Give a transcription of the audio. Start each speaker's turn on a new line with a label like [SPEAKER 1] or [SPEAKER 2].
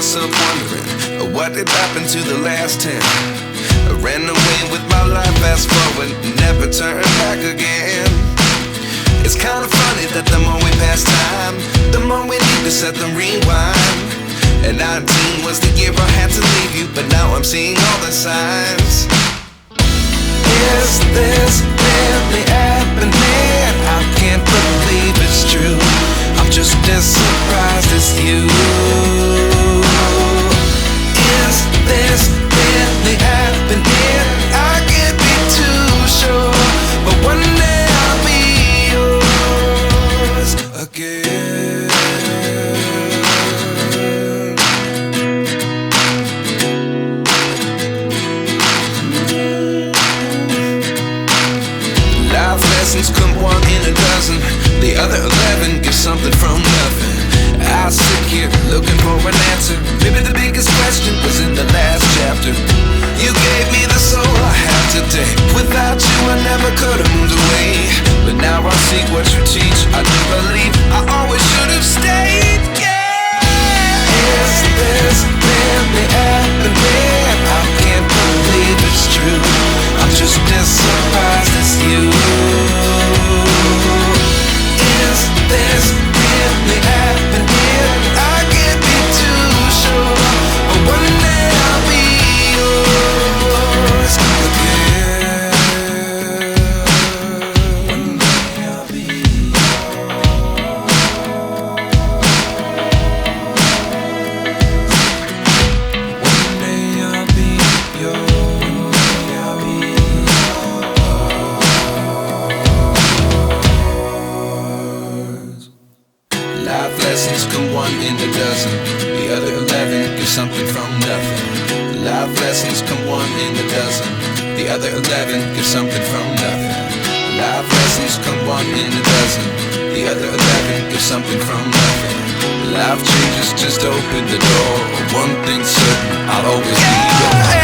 [SPEAKER 1] myself wondering, what did happen to the last 10? I ran away with my life, fast forward, never turn back again. It's kind of funny that the more we pass time, the more we need to set the rewind. And 19 was the year I had to leave you, but now I'm seeing all the signs. Is this really happening? I can't believe it's true. I'm just as surprised as you. Is this really happening? I can't be too sure, but one day I'll be yours again. Life lessons come one in a dozen. The other 11 give something from nothing. I sit here looking for an answer. Maybe the biggest question was in the last chapter. You gave me the soul I have today. Without you I never could have moved away. But now I see what you teach. I do believe I always should have stayed. Yeah. Is this really happening? I can't believe it's true. I'm just as surprised as you. Is this really happening? I can't be too sure, but one day I'll be yours again. One day I'll be yours. One day I'll be yours. One day I'll be yours. Life lessons come one in a dozen. The other 11 give something from nothing. Life lessons come one in a dozen. The other 11 give something from nothing. Life lessons come one in a dozen. The other 11 give something from nothing. Life changes just open the door. One thing's certain, I'll always be yours.